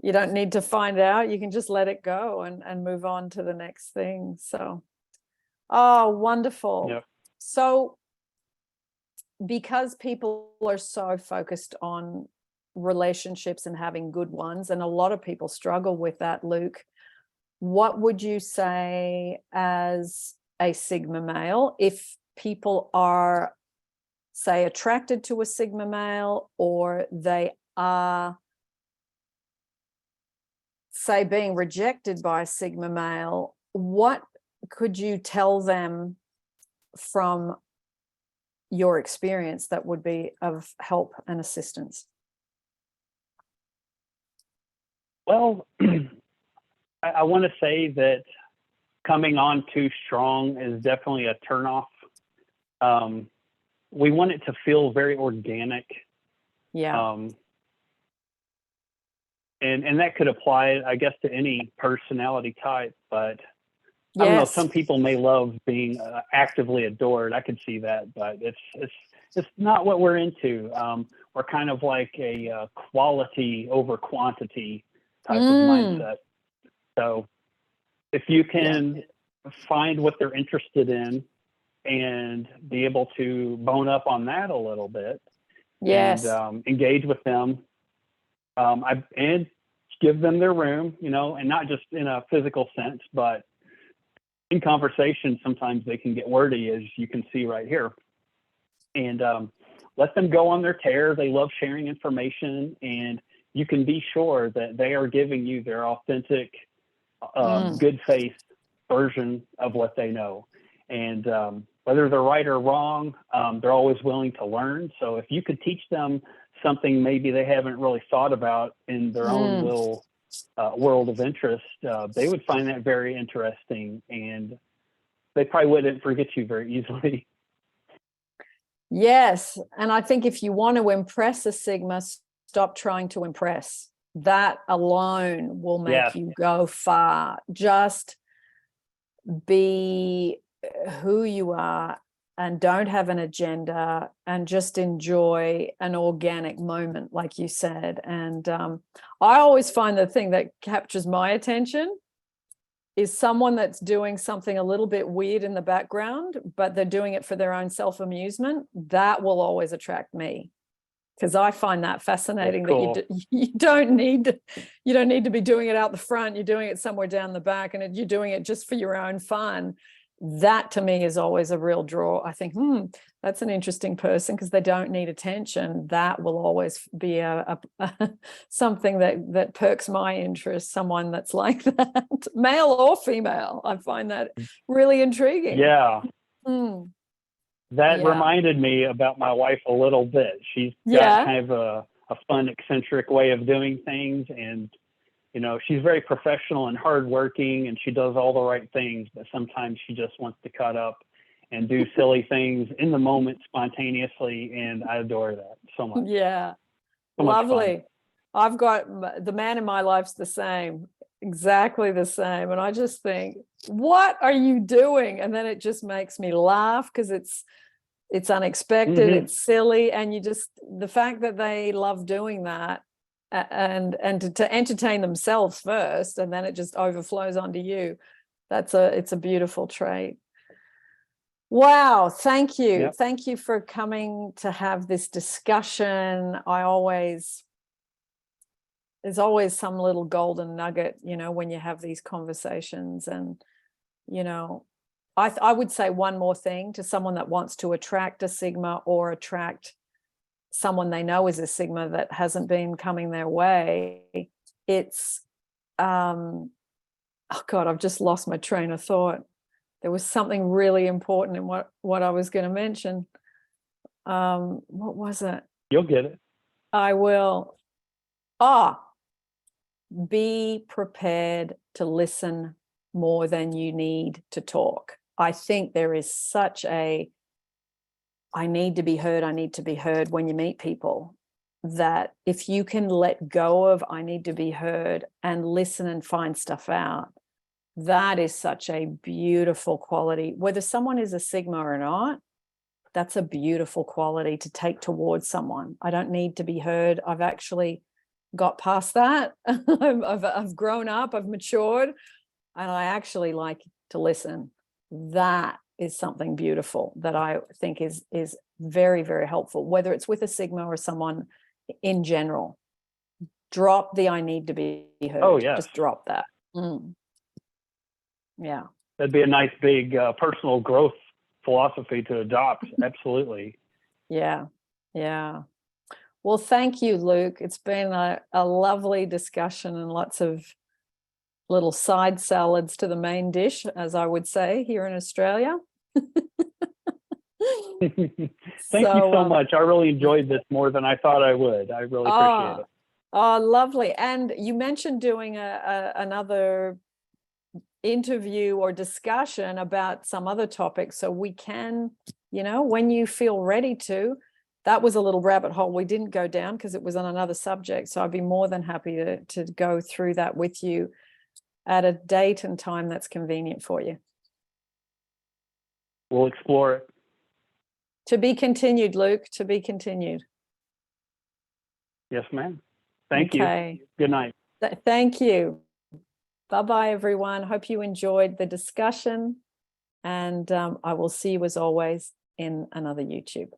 Speaker 1: You don't need to find out. You can just let it go and move on to the next thing. So, oh, wonderful.
Speaker 2: Yep.
Speaker 1: So, because people are so focused on relationships and having good ones, and a lot of people struggle with that, Luke, what would you say as a Sigma male, if people are, say, attracted to a Sigma male, or they are, say, being rejected by a Sigma male, what could you tell them from your experience that would be of help and assistance?
Speaker 2: Well, I want to say that coming on too strong is definitely a turnoff. We want it to feel very organic.
Speaker 1: Yeah.
Speaker 2: And that could apply, I guess, to any personality type, but I don't know, some people may love being actively adored. I could see that, but it's not what we're into. We're kind of like a quality over quantity type of mindset. So if you can find what they're interested in and be able to bone up on that a little bit, and engage with them, and give them their room, and not just in a physical sense, but in conversation, sometimes they can get wordy, as you can see right here. And let them go on their tear. They love sharing information, and you can be sure that they are giving you their authentic, good faith version of what they know. And whether they're right or wrong, they're always willing to learn. So if you could teach them something maybe they haven't really thought about in their own little world of interest, they would find that very interesting, and they probably wouldn't forget you very easily.
Speaker 1: Yes. And I think if you want to impress a Sigma, stop trying to impress. That alone will make you go far. Just be who you are and don't have an agenda, and just enjoy an organic moment, like you said. And I always find the thing that captures my attention is someone that's doing something a little bit weird in the background, but they're doing it for their own self-amusement. That will always attract me, because I find that fascinating. Cool. That you don't need to be doing it out the front. You're doing it somewhere down the back, and you're doing it just for your own fun. That to me is always a real draw. I think, that's an interesting person, because they don't need attention. That will always be a something that perks my interest. Someone that's like that, male or female. I find that really intriguing.
Speaker 2: Yeah. That reminded me about my wife a little bit. She's got kind of a fun, eccentric way of doing things, and she's very professional and hardworking, and she does all the right things, but sometimes she just wants to cut up and do silly things in the moment spontaneously, and I adore that so much.
Speaker 1: Yeah. So lovely. I've got the man in my life's the same, exactly the same. And I just think, what are you doing? And then it just makes me laugh, because it's unexpected, it's silly, and the fact that they love doing that, and to entertain themselves first, and then it just overflows onto you. It's a beautiful trait. Wow, thank you. Yep. Thank you for coming to have this discussion. There's always some little golden nugget, when you have these conversations. And, I would say one more thing to someone that wants to attract a Sigma, or attract someone they know is a Sigma that hasn't been coming their way. It's, oh God, I've just lost my train of thought. There was something really important in what I was going to mention. What was it?
Speaker 2: You'll get it.
Speaker 1: I will. Be prepared to listen more than you need to talk. I think there is such I need to be heard when you meet people, that if you can let go of I need to be heard and listen and find stuff out, that is such a beautiful quality. Whether someone is a Sigma or not, that's a beautiful quality to take towards someone. I don't need to be heard. I've actually got past that. I've grown up, I've matured, and I actually like to listen. That is something beautiful that I think is very, very helpful, whether it's with a Sigma or someone in general. Drop the I need to be heard. Oh, yeah. Just drop that. Yeah.
Speaker 2: That'd be a nice big personal growth philosophy to adopt. Absolutely.
Speaker 1: Yeah. Yeah. Well, thank you, Luke. It's been a lovely discussion, and lots of little side salads to the main dish, as I would say here in Australia.
Speaker 2: Thank you so much. I really enjoyed this more than I thought I would. I really appreciate it.
Speaker 1: Oh, lovely. And you mentioned doing another interview or discussion about some other topic, so we can, when you feel ready to. That was a little rabbit hole we didn't go down because it was on another subject, so I'd be more than happy to go through that with you at a date and time that's convenient for you.
Speaker 2: We'll explore it.
Speaker 1: To be continued, Luke, to be continued.
Speaker 2: Yes, ma'am. Thank
Speaker 1: you.
Speaker 2: Good night.
Speaker 1: Thank you. Bye-bye, everyone. Hope you enjoyed the discussion, and I will see you as always in another YouTube.